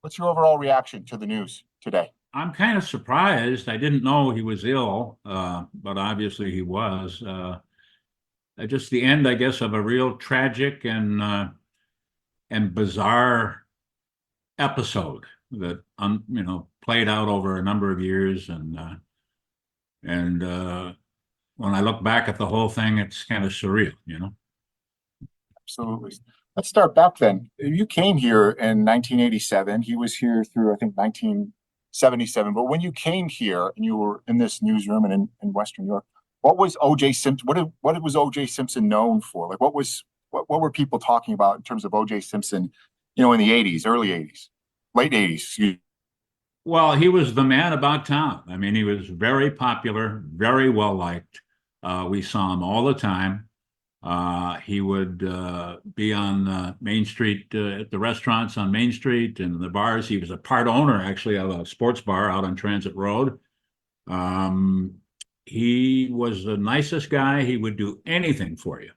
What's your overall reaction to the news today? I'm kind of surprised. I didn't know he was ill, but obviously he was. Just the end, I guess, of a real tragic and bizarre episode that played out over a number of years, and when I look back at the whole thing, it's kind of surreal. Absolutely. Let's start back then. You came here in 1987. He was here through, I think, 1977. But when you came here and you were in this newsroom and in Western New York, what was O.J. Simpson? What was O.J. Simpson known for? Like, what were people talking about in terms of O.J. Simpson? In the 80s, early 80s, late 80s. Well, he was the man about town. I mean, he was very popular, very well liked. We saw him all the time. He would be on Main Street at the restaurants on Main Street and the bars. He was a part owner, actually, of a sports bar out on Transit Road. Um, he was the nicest guy. He would do anything for you.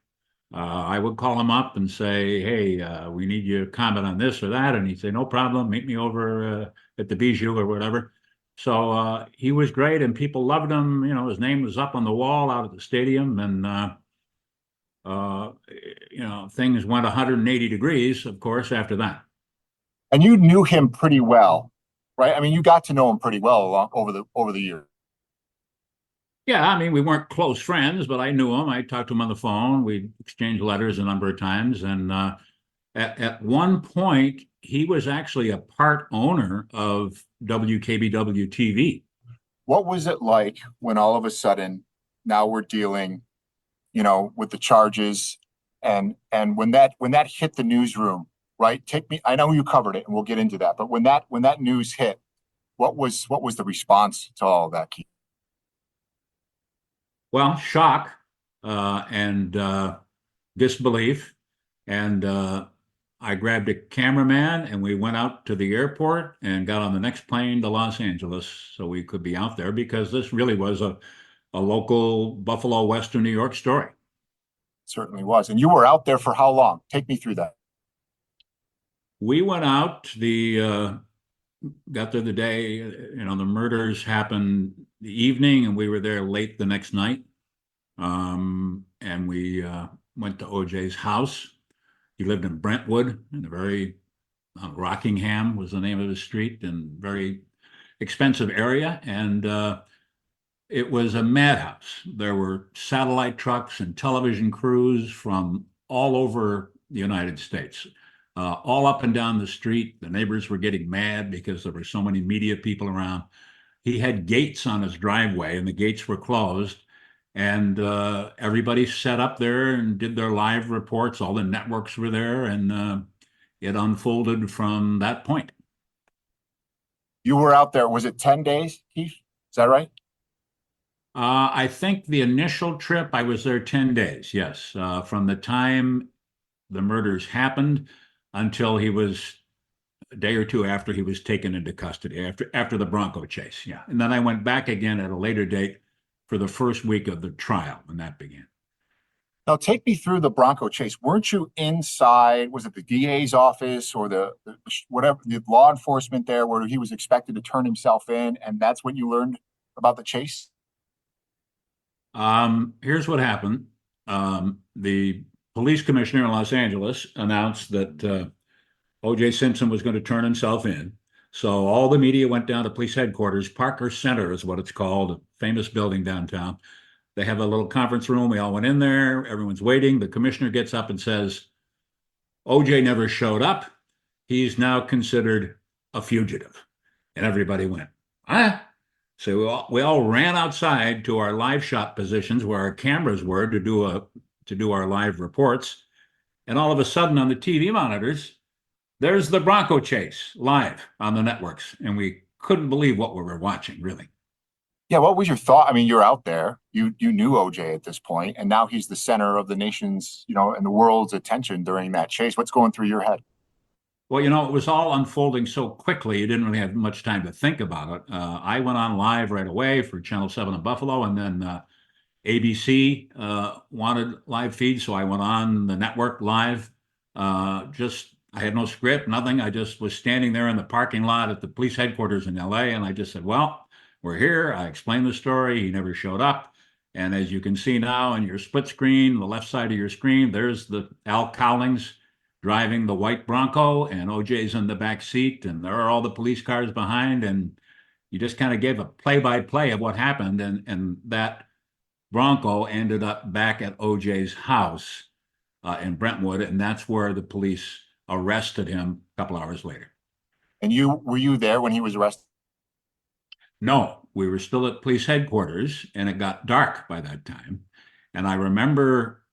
I would call him up and say, "Hey, we need you to comment on this or that," and he'd say, "No problem. Meet me over at the Bijou or whatever." So he was great, and people loved him. His name was up on the wall out at the stadium, and uh, things went 180 degrees, of course, after that. And you knew him pretty well, right? I mean, you got to know him pretty well over the years. Yeah, I mean, we weren't close friends, but I knew him. I talked to him on the phone. We exchanged letters a number of times, and at one point, he was actually a part owner of WKBW TV. What was it like when all of a sudden now we're dealing, with the charges and when that hit the newsroom, right? I know you covered it and we'll get into that, but when that news hit, what was the response to all of that, Keith? Well, shock and disbelief. And I grabbed a cameraman and we went out to the airport and got on the next plane to Los Angeles so we could be out there because this really was a local Buffalo, Western New York story. Certainly was. And you were out there for how long? Take me through that. We went out, got there the day, the murders happened the evening and we were there late the next night. And we went to OJ's house. He lived in Brentwood, in a very Rockingham was the name of his street, and very expensive area. And it was a madhouse. There were satellite trucks and television crews from all over the United States, all up and down the street. The neighbors were getting mad because there were so many media people around. He had gates on his driveway, and the gates were closed. And everybody set up there and did their live reports. All the networks were there, and it unfolded from that point. You were out there, was it 10 days, Keith? Is that right? I think the initial trip, I was there 10 days, yes. From the time the murders happened until he was a day or two after he was taken into custody, after the Bronco chase, yeah. And then I went back again at a later date for the first week of the trial when that began. Now, take me through the Bronco chase. Weren't you inside? Was it the DA's office or the whatever, the law enforcement there, where he was expected to turn himself in, and that's when you learned about the chase? Here's what happened. The police commissioner in Los Angeles announced that O.J. Simpson was going to turn himself in. So all the media went down to police headquarters. Parker Center is what it's called, a famous building downtown. They have a little conference room. We all went in there. Everyone's waiting. The commissioner gets up and says, OJ never showed up. He's now considered a fugitive. And everybody went, ah. So we all ran outside to our live shot positions where our cameras were to do our live reports. And all of a sudden on the TV monitors, there's the Bronco chase live on the networks. And we couldn't believe what we were watching, really. Yeah, what was your thought? I mean, you're out there. You knew OJ at this point, and now he's the center of the nation's, and the world's attention during that chase. What's going through your head? Well, it was all unfolding so quickly, you didn't really have much time to think about it. I went on live right away for Channel 7 in Buffalo, and then ABC wanted live feed, so I went on the network live just I had no script, nothing. I just was standing there in the parking lot at the police headquarters in LA, and I just said, well, we're here. I explained the story. He never showed up. And as you can see now in your split screen, the left side of your screen, there's the Al Cowlings driving the white Bronco, and OJ's in the back seat, and there are all the police cars behind. And you just kind of gave a play-by-play of what happened, and that Bronco ended up back at OJ's house in Brentwood, and that's where the police arrested him a couple hours later. And were you there when he was arrested? No, we were still at police headquarters, and it got dark by that time. And I remember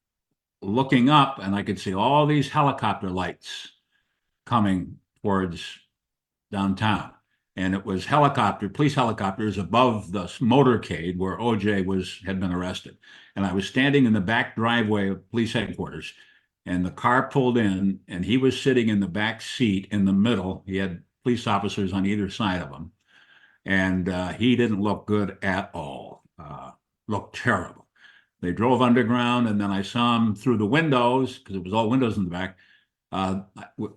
looking up, and I could see all these helicopter lights coming towards downtown. And it was police helicopters above the motorcade where OJ had been arrested. And I was standing in the back driveway of police headquarters, and the car pulled in, and he was sitting in the back seat in the middle. He had police officers on either side of him, and he didn't look good at all. Looked terrible. They drove underground, and then I saw him through the windows, because it was all windows in the back.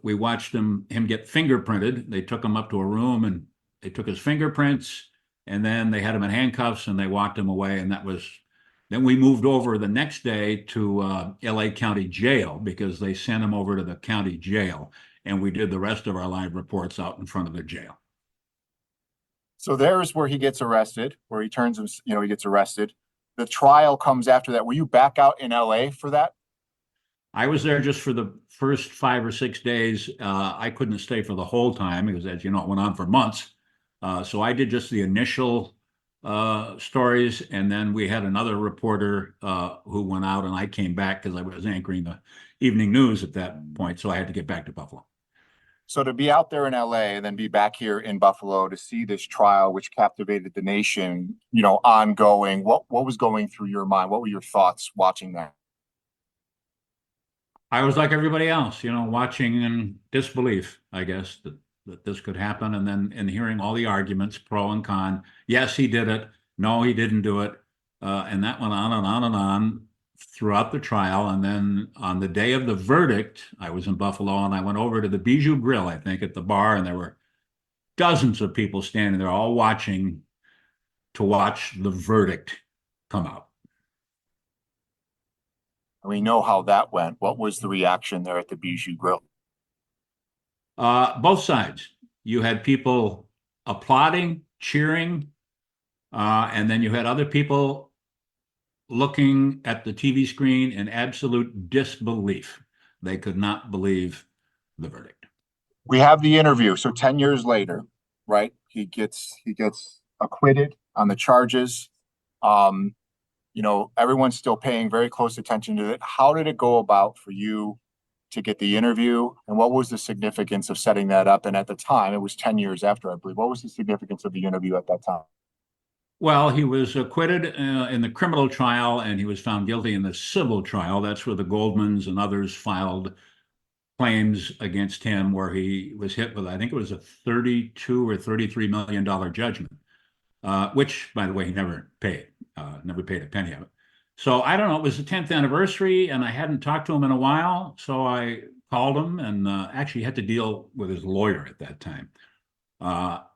We watched him get fingerprinted. They took him up to a room, and they took his fingerprints, and then they had him in handcuffs, and they walked him away. And then we moved over the next day to LA County Jail, because they sent him over to the county jail, and we did the rest of our live reports out in front of the jail. So there's where he gets arrested, where he he gets arrested. The trial comes after that. Were you back out in LA for that? I was there just for the first 5 or 6 days. I couldn't stay for the whole time because, as you know, it went on for months. So I did just the initial stories, and then we had another reporter who went out, and I came back because I was anchoring the evening news at that point. So I had to get back to Buffalo. So to be out there in LA and then be back here in Buffalo to see this trial, which captivated the nation, ongoing, what was going through your mind? What were your thoughts watching that? I was like everybody else, watching in disbelief, I guess, that this could happen. And hearing all the arguments, pro and con. Yes, he did it. No, he didn't do it. And that went on and on and on throughout the trial. And then on the day of the verdict, I was in Buffalo, and I went over to the Bijou Grill, I think, at the bar, and there were dozens of people standing there all watching to watch the verdict come out. We know how that went. What was the reaction there at the Bijou Grill? Both sides. You had people applauding, cheering, and then you had other people looking at the TV screen in absolute disbelief. They could not believe the verdict. We have the interview. So 10 years later, right? He gets acquitted on the charges. Everyone's still paying very close attention to it. How did it go about for you to get the interview, and what was the significance of setting that up? And at the time, it was 10 years after, I believe. What was the significance of the interview at that time? Well, he was acquitted in the criminal trial, and he was found guilty in the civil trial. That's where the Goldmans and others filed claims against him, where he was hit with, I think it was a $32 or $33 million judgment, which, by the way, he never paid a penny of it. So I don't know, it was the 10th anniversary, and I hadn't talked to him in a while. So I called him, and actually had to deal with his lawyer at that time.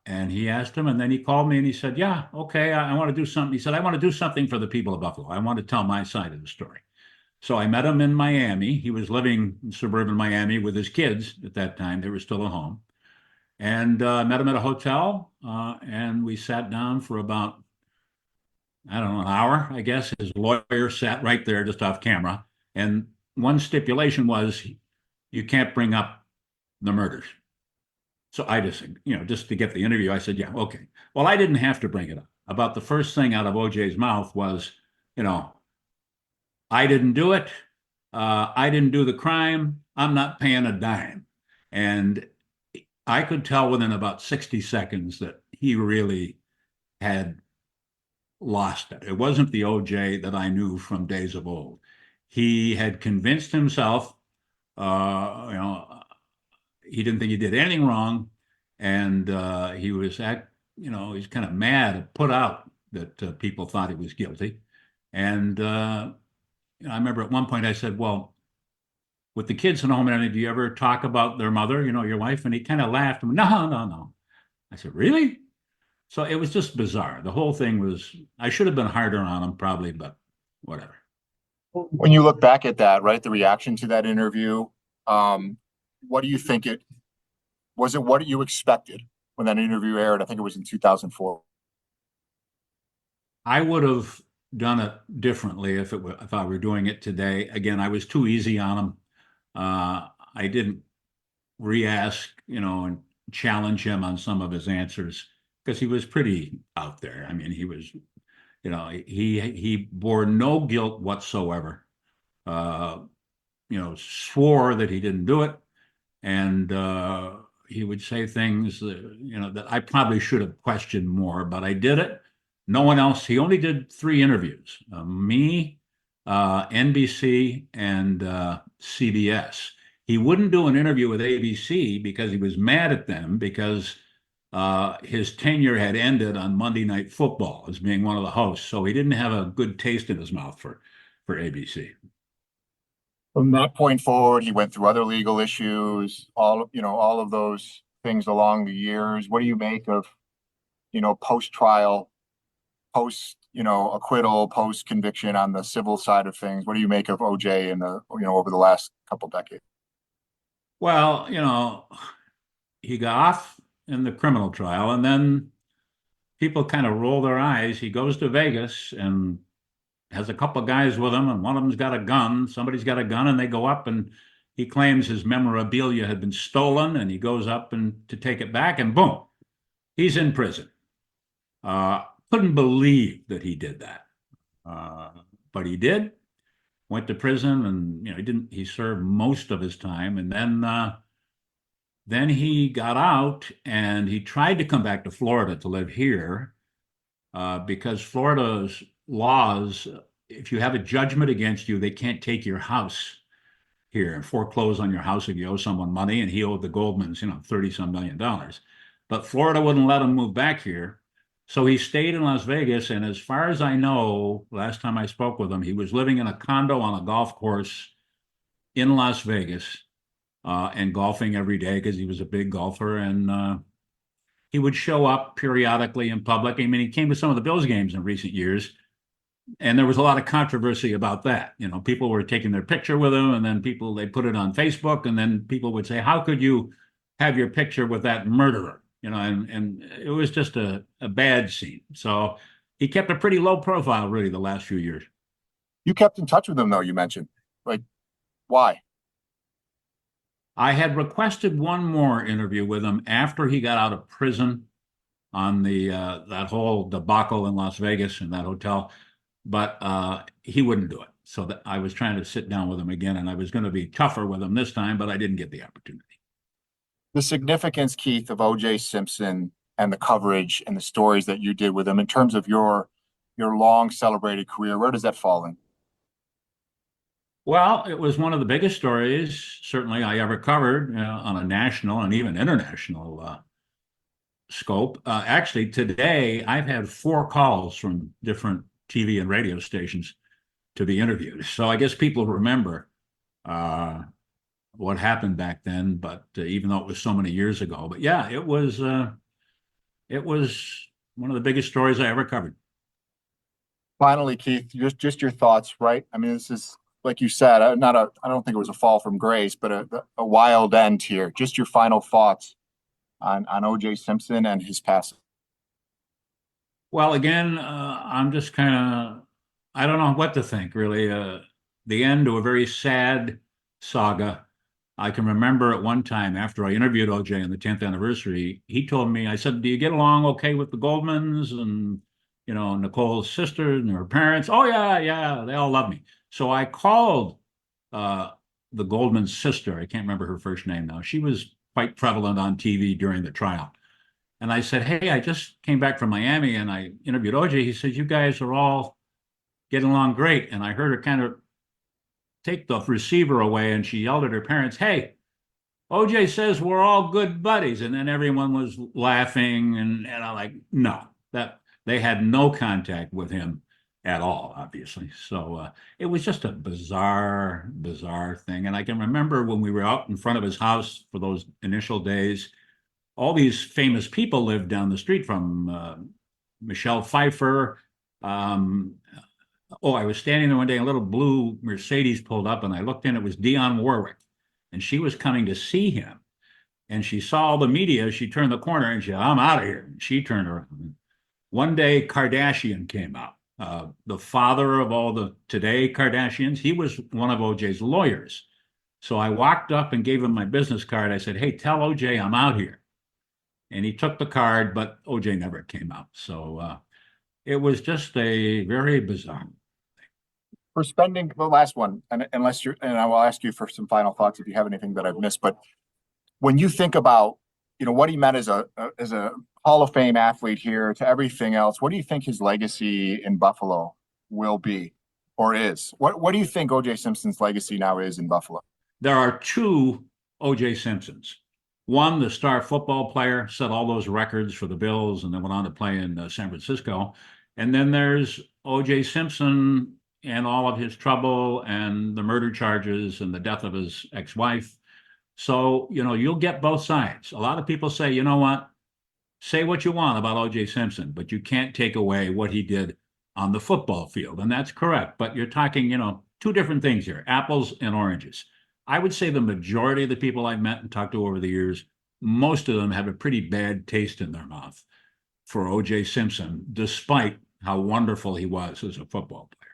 And he asked him, and then he called me, and he said, yeah, okay, I want to do something. He said, I want to do something for the people of Buffalo. I want to tell my side of the story. So I met him in Miami. He was living in suburban Miami with his kids at that time. They were still at home. And met him at a hotel, and we sat down for about, I don't know, an hour, I guess. His lawyer sat right there just off camera. And one stipulation was you can't bring up the murders. So I just to get the interview, I said, yeah, okay. Well, I didn't have to bring it up. About the first thing out of OJ's mouth was, I didn't do it. I didn't do the crime. I'm not paying a dime. And I could tell within about 60 seconds that he really had lost it. It wasn't the OJ that I knew from days of old. He had convinced himself, he didn't think he did anything wrong, and he was he's kind of mad, put out that people thought he was guilty. And I remember at one point I said, well, with the kids at home and everything, do you ever talk about their mother, your wife? And he kind of laughed. No, no, no. I said, really? So it was just bizarre. The whole thing was, I should have been harder on him probably, but whatever. When you look back at that, right, the reaction to that interview, what do you think was it what you expected when that interview aired? I think it was in 2004. I would have done it differently if I were doing it today. Again, I was too easy on him. I didn't re-ask, and challenge him on some of his answers because he was pretty out there. I mean, he was, he bore no guilt whatsoever. Swore that he didn't do it, and he would say things that I probably should have questioned more, but I did it. No one else. He only did 3 interviews: me, NBC, and CBS. He wouldn't do an interview with ABC because he was mad at them because his tenure had ended on Monday Night Football as being one of the hosts. So he didn't have a good taste in his mouth for ABC. From that point forward, he went through other legal issues, all of those things along the years. What do you make of, post-trial, acquittal, post-conviction on the civil side of things? What do you make of OJ in over the last couple decades? Well, he got off in the criminal trial, and then people kind of roll their eyes. He goes to Vegas and has a couple of guys with him, and one of them's got a gun. Somebody's got a gun, and they go up, and he claims his memorabilia had been stolen, and he goes up and to take it back, and boom, he's in prison. Couldn't believe that he did that, but he did. Went to prison, and he served most of his time, and then he got out, and he tried to come back to Florida to live here, because Florida's laws, if you have a judgment against you, they can't take your house here and foreclose on your house if you owe someone money. And he owed the Goldmans, $30-some million. But Florida wouldn't let him move back here. So he stayed in Las Vegas. And as far as I know, last time I spoke with him, he was living in a condo on a golf course in Las Vegas, and golfing every day because he was a big golfer. And he would show up periodically in public. I mean, he came to some of the Bills games in recent years, and there was a lot of controversy about that. People were taking their picture with him, and then they put it on Facebook, and then people would say, how could you have your picture with that murderer? And it was just a bad scene. So he kept a pretty low profile, really, the last few years. You kept in touch with him, though, you mentioned. Like, why? I had requested one more interview with him after he got out of prison on that whole debacle in Las Vegas in that hotel, but he wouldn't do it. So I was trying to sit down with him again, and I was going to be tougher with him this time, but I didn't get the opportunity. The significance, Keith, of OJ Simpson and the coverage and the stories that you did with him in terms of your long celebrated career, where does that fall in? Well, it was one of the biggest stories certainly I ever covered, on a national and even international scope. Actually, today I've had 4 calls from different TV and radio stations to be interviewed. So I guess people remember what happened back then, but even though it was so many years ago. But yeah, it was one of the biggest stories I ever covered. Finally, Keith, just your thoughts, right? I mean, this is, like you said, I don't think it was a fall from grace, but a wild end here. Just your final thoughts on OJ Simpson and his passing. Well, again, I'm just I don't know what to think, really. The end to a very sad saga. I can remember at one time after I interviewed OJ on the 10th anniversary, he told me, I said, do you get along okay with the Goldmans and, Nicole's sister and her parents? Oh, yeah, they all love me. So I called the Goldman sister. I can't remember her first name now. She was quite prevalent on TV during the trial. And I said, hey, I just came back from Miami and I interviewed OJ. He said, you guys are all getting along great. And I heard her kind of take the receiver away, and she yelled at her parents, hey, OJ says we're all good buddies. And then everyone was laughing, and I'm like, no, that they had no contact with him at all, obviously. So it was just a bizarre, bizarre thing. And I can remember when we were out in front of his house for those initial days, all these famous people lived down the street from Michelle Pfeiffer. Um, I was standing there one day, a little blue Mercedes pulled up, and I looked in, it was Dionne Warwick, and she was coming to see him. And she saw all the media. She turned the corner and she said, I'm out of here. And she turned around. One day, Kardashian came out. The father of all the today Kardashians, he was one of OJ's lawyers. So I walked up and gave him my business card. I said, hey, tell OJ I'm out here. And he took the card, but OJ never came out. So it was just a very bizarre. For spending the last one, and unless you're, and I will ask you for some final thoughts if you have anything that I've missed, but when you think about, what he meant as a Hall of Fame athlete here to everything else, what do you think his legacy in Buffalo will be or is? What do you think OJ Simpson's legacy now is in Buffalo? There are two OJ Simpsons. One, the star football player, set all those records for the Bills and then went on to play in San Francisco. And then there's OJ Simpson and all of his trouble and the murder charges and the death of his ex-wife. So, you'll get both sides. A lot of people say, you know what? Say what you want about OJ Simpson, but you can't take away what he did on the football field. And that's correct. But you're talking, two different things here, apples and oranges. I would say the majority of the people I've met and talked to over the years, most of them have a pretty bad taste in their mouth for OJ Simpson, despite how wonderful he was as a football player.